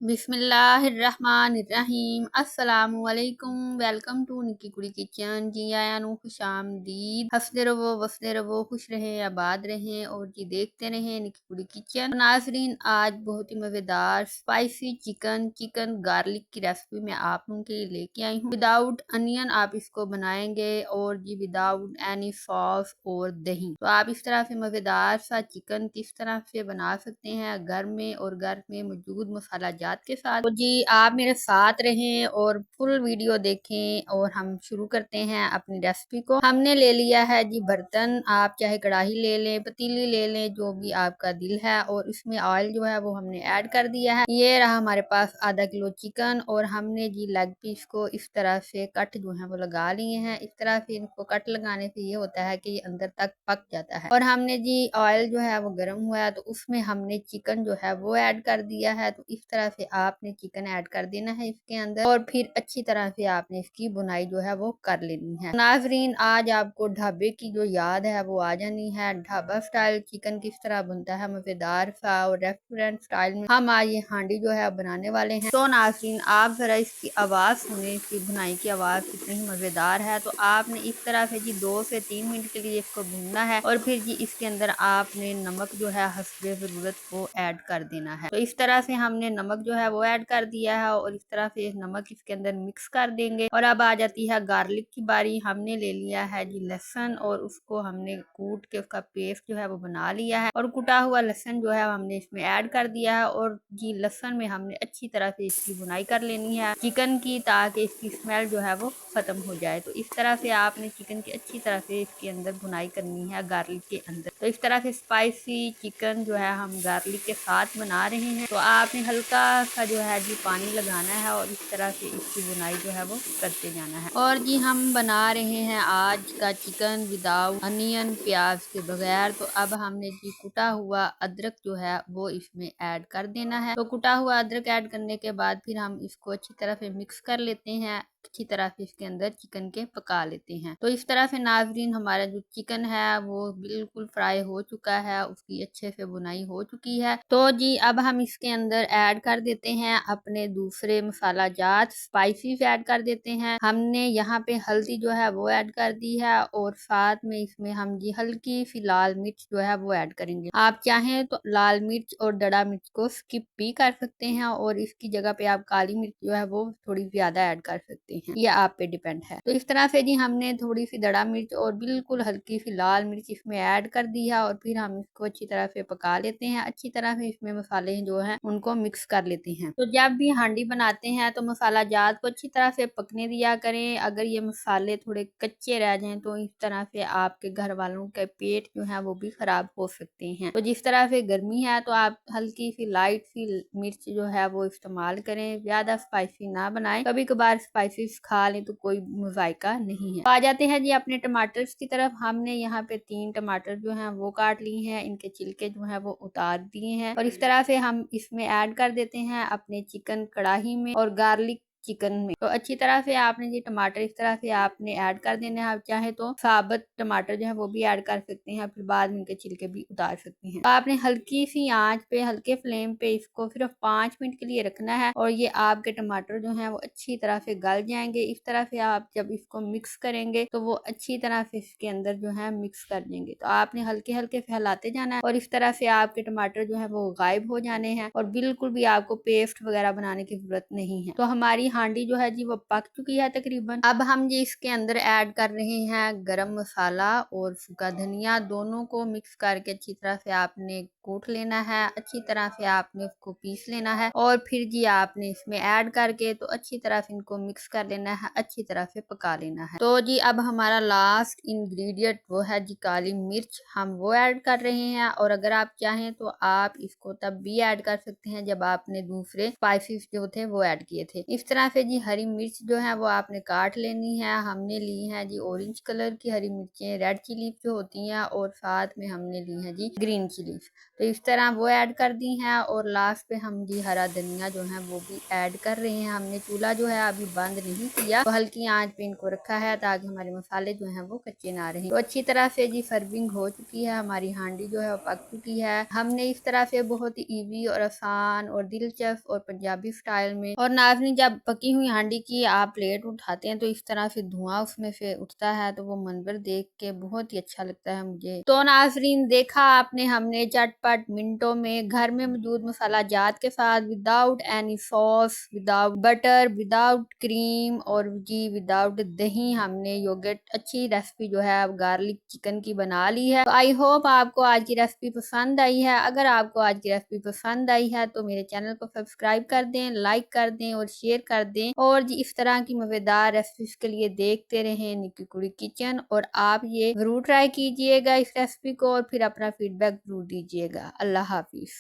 बिस्मिल्लाहिर्रहमानिर्रहीम अस्सलामुअलैकुम। Welcome to निकी कुड़ी किचन। जी आया नु खुशामदीद। हंसते रहो वसते रहो, खुश रहें आबाद रहें और जी देखते रहें निकी कुड़ी किचन। तो नाजरीन, आज बहुत ही मज़ेदार स्पाइसी चिकन गार्लिक की रेसिपी मैं आप लोगों के लिए लेके आई हूँ। विदाउट अनियन आप इसको बनाएंगे और जी विदाउट एनी सॉस और दही। तो आप इस तरह से मज़ेदार सा चिकन किस तरह से बना सकते हैं घर में और घर में मौजूद मसाला के साथ। तो जी आप मेरे साथ रहें और फुल वीडियो देखें और हम शुरू करते हैं अपनी रेसिपी को। हमने ले लिया है जी बर्तन, आप चाहे कढ़ाई ले लें, पतीली ले लें, जो भी आपका दिल है, और इसमें ऑयल जो है वो हमने ऐड कर दिया है। ये रहा हमारे पास आधा किलो चिकन और हमने जी लेग पीस को इस तरह से कट जो है वो लगा लिए हैं। इस तरह से इनको कट लगाने से ये होता है कि ये अंदर तक पक जाता है। और हमने जी ऑयल जो है वो गर्म हुआ है तो उसमें हमने चिकन जो है वो ऐड कर दिया है। तो इस तरह से आपने चिकन ऐड कर देना है इसके अंदर और फिर अच्छी तरह से आपने इसकी बुनाई जो है वो कर लेनी है। नाजरीन, आज आपको ढाबे की जो याद है वो आ जानी है। ढाबा स्टाइल चिकन किस तरह बनता है मजेदार सा, और रेस्टोरेंट स्टाइल में हम आज ये हांडी जो है बनाने वाले हैं। तो नाजरीन, आप जरा इसकी आवाज सुने, इसकी बुनाई की आवाज कितनी मजेदार है। तो आपने इस तरह से जी 2 से 3 मिनट के लिए इसको भूनना है और फिर जी इसके अंदर आपने नमक जो है हस्बे जरूरत वो ऐड कर देना है। तो इस तरह से हमने नमक जो है वो ऐड कर दिया है और इस तरह से नमक इसके अंदर मिक्स कर देंगे। और अब आ जाती है गार्लिक की बारी। हमने ले लिया है जी लहसुन और उसको हमने कूट के उसका पेस्ट जो है वो बना लिया है और कुटा हुआ लहसुन जो है हमने इसमें ऐड कर दिया है। और जी लहसुन में हमने अच्छी तरह से इसकी बुनाई कर लेनी है चिकन की, ताकि इसकी स्मेल जो है वो खत्म हो जाए। तो इस तरह से आपने चिकन की अच्छी तरह से इसके अंदर बुनाई करनी है गार्लिक के अंदर। तो इस तरह से स्पाइसी चिकन जो है हम गार्लिक के साथ बना रहे हैं। तो आपने हल्का सा जो है जी पानी लगाना है और इस तरह से इसकी बुनाई जो है वो करते जाना है। और जी हम बना रहे हैं आज का चिकन विदाउट अनियन, प्याज के बगैर। तो अब हमने जी कुटा हुआ अदरक जो है वो इसमें ऐड कर देना है। तो कुटा हुआ अदरक ऐड करने के बाद फिर हम इसको अच्छी तरह से मिक्स कर लेते हैं, अच्छी तरह से इसके अंदर चिकन के पका लेते हैं। तो इस तरह से नाजरीन हमारा जो चिकन है वो बिल्कुल फ्राई हो चुका है, उसकी अच्छे से बुनाई हो चुकी है। तो जी अब हम इसके अंदर ऐड कर देते हैं अपने दूसरे मसाला जात, स्पाइसीज ऐड कर देते हैं। हमने यहाँ पे हल्दी जो है वो ऐड कर दी है और साथ में इसमें हम जी हल्की सी लाल मिर्च जो है वो ऐड करेंगे। आप चाहें तो लाल मिर्च और दड़ा मिर्च को स्किप भी कर सकते हैं और इसकी जगह पे आप काली मिर्च जो है वो थोड़ी ज्यादा ऐड कर सकते हैं, ये आप पे डिपेंड है। तो इस तरह से जी हमने थोड़ी सी दड़ा मिर्च और बिल्कुल हल्की सी लाल मिर्च इसमें ऐड कर दी है और फिर हम इसको अच्छी तरह से पका लेते हैं। अच्छी तरह से इसमें मसाले जो हैं उनको मिक्स कर लेते हैं। तो जब भी हांडी बनाते हैं तो मसाला जात को अच्छी तरह से पकने दिया करें। अगर ये मसाले थोड़े कच्चे रह जाएं तो इस तरह से आपके घर वालों के पेट जो है वो भी खराब हो सकते हैं। तो जिस तरह से गर्मी है तो आप हल्की सी लाइट सी मिर्च जो है वो इस्तेमाल करें, ज्यादा स्पाइसी ना बनाएं। कभी कभार स्पाइसी खा लें तो कोई मुजायका नहीं है। तो आ जाते हैं जी अपने टमाटर की तरफ। हमने यहाँ पे 3 टमाटर जो हैं वो काट लिए हैं, इनके छिलके जो हैं वो उतार दिए हैं और इस तरह से हम इसमें ऐड कर देते हैं अपने चिकन कढ़ाई में और गार्लिक चिकन में। तो अच्छी तरह से आपने ये टमाटर इस तरह से आपने ऐड कर देने हैं। आप चाहे तो साबुत टमाटर जो है वो भी ऐड कर सकते हैं, फिर बाद में इनके छिलके भी उतार सकते हैं। तो आपने हल्की सी आंच पे, हल्के फ्लेम पे इसको सिर्फ 5 मिनट के लिए रखना है और ये आपके टमाटर जो है वो अच्छी तरह से गल जाएंगे। इस तरह से आप जब इसको मिक्स करेंगे तो वो अच्छी तरह से इसके अंदर जो है मिक्स कर देंगे। तो आपने हल्के हल्के फैलाते जाना है और इस तरह से आपके टमाटर जो है वो गायब हो जाने हैं और बिल्कुल भी आपको पेस्ट वगैरह बनाने की जरूरत नहीं है। तो हमारी हांडी जो है जी वो पक चुकी है तकरीबन। अब हम जी इसके अंदर ऐड कर रहे हैं गरम मसाला और सूखा धनिया, दोनों को मिक्स करके अच्छी तरह से आपने कूट लेना है। अच्छी तरह से आपने उसको पीस लेना है और फिर जी आपने इसमें ऐड करके तो अच्छी तरह से इनको मिक्स कर लेना है, अच्छी तरह से पका लेना है। तो जी अब हमारा लास्ट इंग्रेडिएंट वो है जी काली मिर्च, हम वो ऐड कर रहे हैं। और अगर आप चाहें तो आप इसको तब भी ऐड कर सकते हैं जब आपने दूसरे स्पाइसेस जो थे वो ऐड किए थे। इस तरह से जी हरी मिर्च जो है वो आपने काट लेनी है। हमने ली है जी ऑरेंज कलर की हरी मिर्चें, रेड चिली जो होती हैं, और साथ में हमने ली है जी ग्रीन चिली। तो इस तरह वो ऐड कर दी हैं और लास्ट पे हम जी हरा धनिया जो है वो भी ऐड कर रहे हैं। हमने चूल्हा जो है अभी बंद नहीं किया, तो हल्की आंच पे इनको रखा है ताकि हमारे मसाले जो हैं वो कच्चे ना रहें। तो अच्छी तरह से जी सर्विंग हो चुकी है, हमारी हांडी जो है वो पक चुकी है। हमने इस तरह से बहुत ही ईजी और आसान और दिलचस्प और पंजाबी स्टाइल में, और नाज़रीन जब पकी हुई हांडी की आप प्लेट उठाते हैं तो इस तरह से धुआं उसमें से उठता है, तो वो मंजर देख के बहुत ही अच्छा लगता है मुझे। तो नाज़रीन देखा आपने, हमने झटपट मिनटों में घर में मौजूद मसाला जात के साथ without any sauce, without butter, without cream और जी विदाउट दही हमने योगर्ट अच्छी रेसिपी जो है गार्लिक चिकन की बना ली है। तो आई होप आपको आज की रेसिपी पसंद आई है। अगर आपको आज की रेसिपी पसंद आई है तो मेरे चैनल को सब्सक्राइब कर दें, लाइक कर दें और शेयर कर दें, और जी इस तरह की मज़ेदार रेसिपीज के लिए देखते रहें निक्की कुड़ी किचन। और आप ये जरूर ट्राई कीजिएगा इस रेसिपी को और फिर अपना फीडबैक जरूर दीजिएगा। अल्लाह हाफिज।